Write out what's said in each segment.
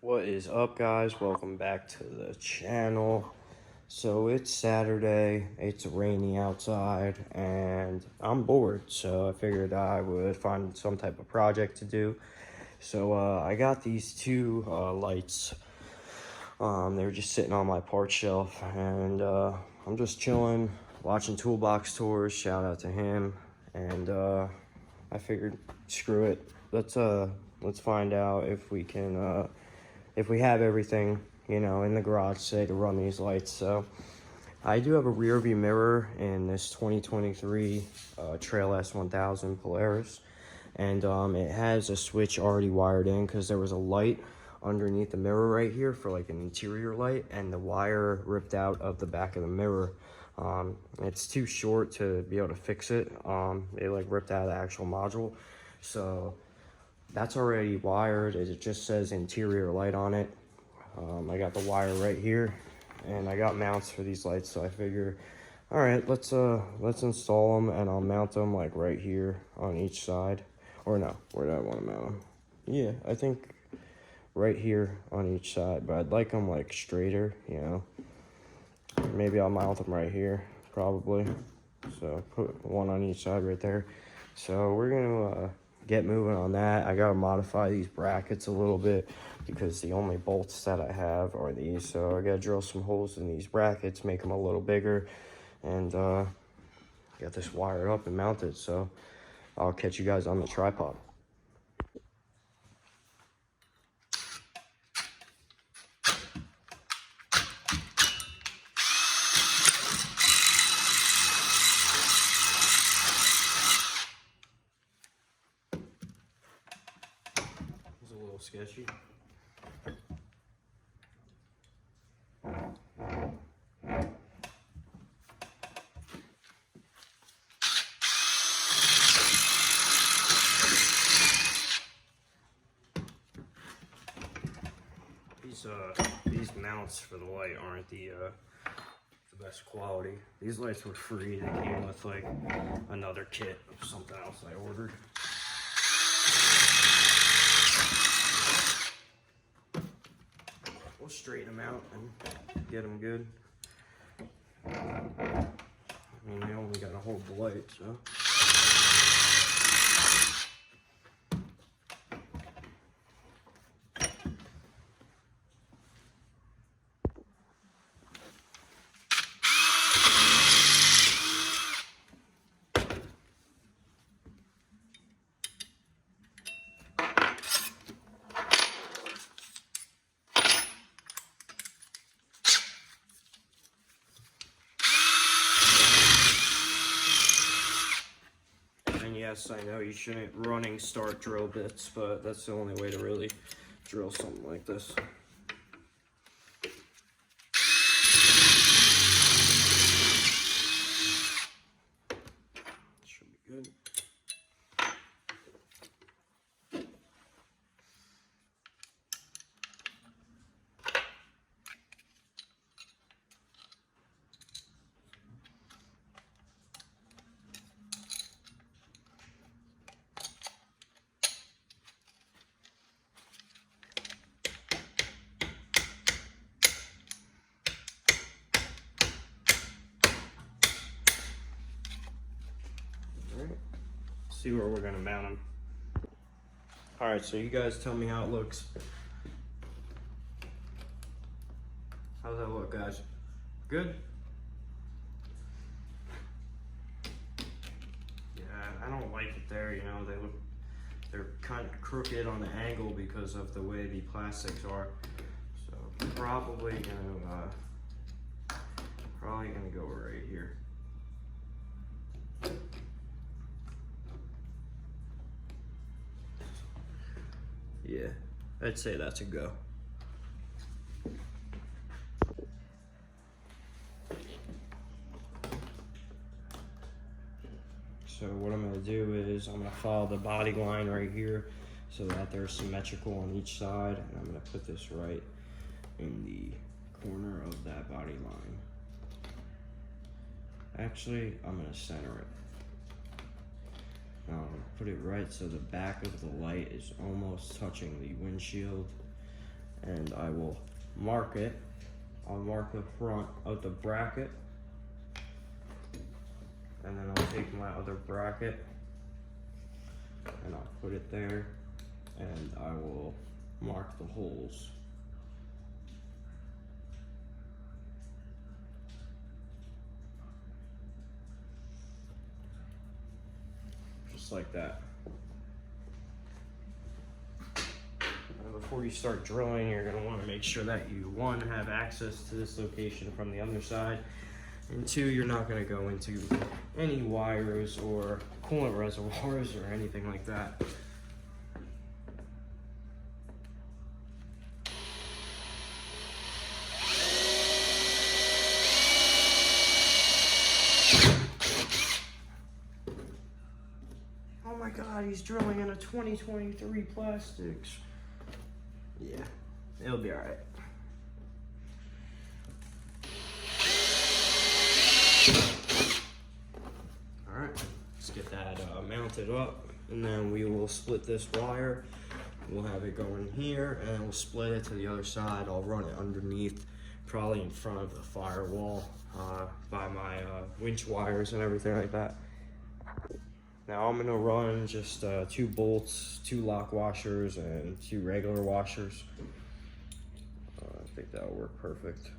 What is up, guys? Welcome back to the channel. So it's Saturday, it's rainy outside, and I'm bored, so I figured I would find some type of project to do. So I got these two lights. They were just sitting on my parts shelf, and I'm just chilling, watching Toolbox Tours. Shout out to him. And I figured, screw it. Let's find out if we can if we have everything, you know, in the garage, say, to run these lights. So I do have a rear view mirror in this 2023 Trail S1000 Polaris, and it has a switch already wired in because there was a light underneath the mirror right here for like an interior light, and the wire ripped out of the back of the mirror. It's too short to be able to fix it. It like ripped out of the actual module, so that's already wired. It just says interior light on it. I got the wire right here, and I got mounts for these lights, so I figure, all right, let's install them, and I'll mount them like right here on each side. Or no, where do I want to mount them? Yeah, I think right here on each side, but I'd like them like straighter, you know. Maybe I'll mount them right here, probably. So put one on each side right there. So we're gonna get moving on that. I gotta modify these brackets a little bit because the only bolts that I have are these. So I gotta drill some holes in these brackets, make them a little bigger, and get this wired up and mounted. So I'll catch you guys on the tripod. It's a little sketchy. These mounts for the light aren't the best quality. These lights were free. They came with like another kit of something else I ordered. We'll straighten them out and get them good. I mean, they only got to hold the light, so. Yes, I know you shouldn't running start drill bits, but that's the only way to really drill something like this. Should be good. See where we're gonna mount them. All right, so you guys tell me how it looks. How's that look, guys? Good? Yeah, I don't like it there, you know, they're kind of crooked on the angle because of the way the plastics are. So probably gonna go right here. Yeah, I'd say that's a go. So what I'm gonna do is I'm gonna follow the body line right here so that they're symmetrical on each side, and I'm gonna put this right in the corner of that body line. Actually, I'm gonna center it. Put it right so the back of the light is almost touching the windshield, and I will mark it. I'll mark the front of the bracket, and then I'll take my other bracket and I'll put it there, and I will mark the holes. Just like that. And before you start drilling, you're going to want to make sure that you, one, have access to this location from the other side, and two, you're not going to go into any wires or coolant reservoirs or anything like that. Oh my God, he's drilling in a 2023 plastics. Yeah, it'll be all right. All right, let's get that mounted up, and then we will split this wire. We'll have it going here, and we'll split it to the other side. I'll run it underneath, probably in front of the firewall, by my winch wires and everything like that. Now I'm gonna run just 2 bolts, 2 lock washers, and 2 regular washers. I think that'll work perfect.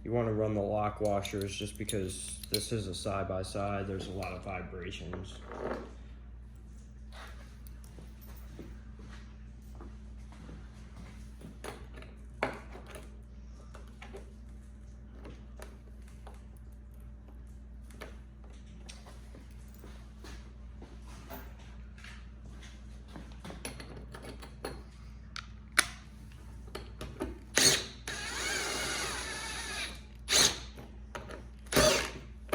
You want to run the lock washers just because this is a side-by-side. There's a lot of vibrations.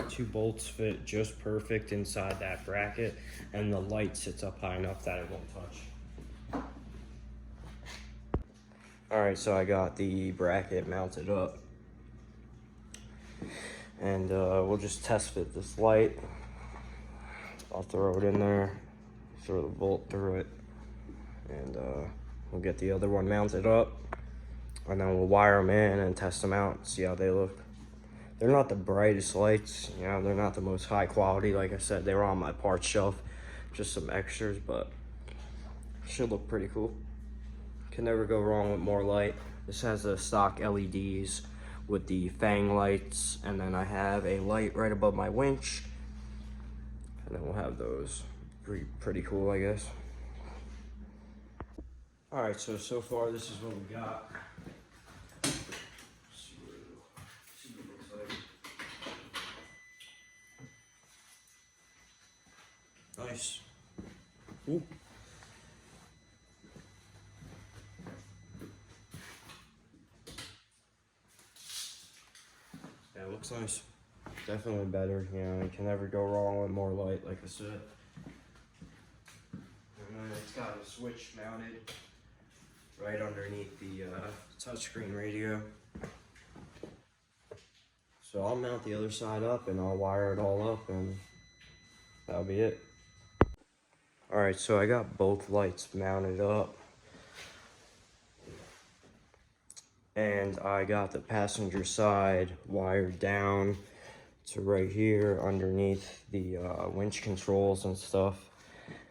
Two bolts fit just perfect inside that bracket, and the light sits up high enough that it won't touch. All right, so I got the bracket mounted up, and we'll just test fit this light. I'll throw it in there, throw the bolt through it, and we'll get the other one mounted up, and then we'll wire them in and test them out, see how they look. They're not the brightest lights, you know, they're not the most high quality. Like I said, they were on my parts shelf, just some extras, but should look pretty cool. Can never go wrong with more light. This has the stock LEDs with the fang lights, and then I have a light right above my winch, and then we'll have those. Pretty cool, I guess. All right, so far this is what we got. Nice. Ooh. Yeah, it looks nice. Definitely better, you know, you can never go wrong with more light, like I said. And then it's got a switch mounted right underneath the touchscreen radio. So I'll mount the other side up and I'll wire it all up, and that'll be it. All right, so I got both lights mounted up, and I got the passenger side wired down to right here underneath the winch controls and stuff,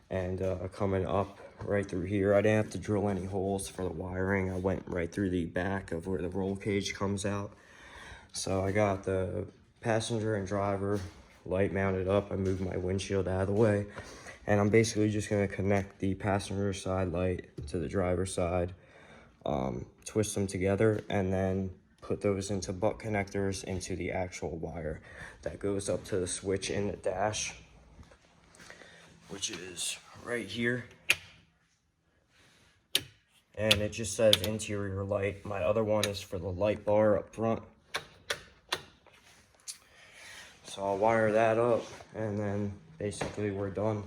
and coming up right through here. I didn't have to drill any holes for the wiring. I went right through the back of where the roll cage comes out. So I got the passenger and driver light mounted up. I moved my windshield out of the way, and I'm basically just gonna connect the passenger side light to the driver side, twist them together, and then put those into butt connectors into the actual wire that goes up to the switch in the dash, which is right here. And it just says interior light. My other one is for the light bar up front. So I'll wire that up, and then basically we're done.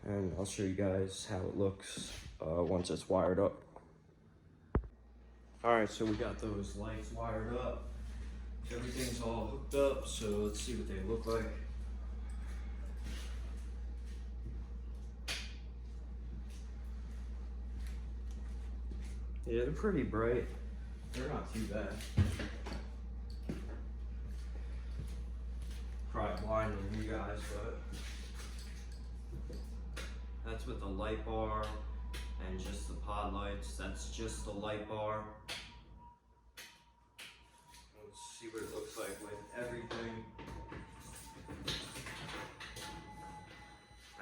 And I'll show you guys how it looks once it's wired up. All right, so we got those lights wired up. Everything's all hooked up, so let's see what they look like. Yeah, they're pretty bright. They're not too bad. Probably blinding you guys, but that's with the light bar and just the pod lights. That's just the light bar. Let's see what it looks like with everything.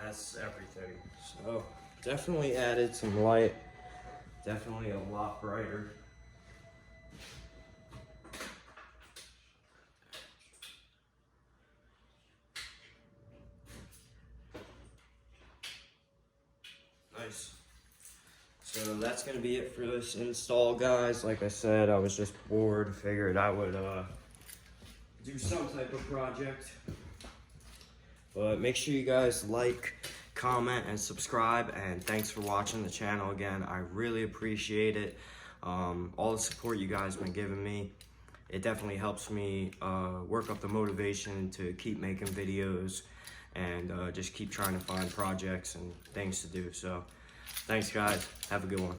That's everything. So definitely added some light. Definitely a lot brighter. Nice. So that's gonna be it for this install, guys. Like I said, I was just bored. Figured I would do some type of project. But make sure you guys like, comment, and subscribe. And thanks for watching the channel again. I really appreciate it. All the support you guys been giving me. It definitely helps me work up the motivation to keep making videos and just keep trying to find projects and things to do. So thanks, guys. Have a good one.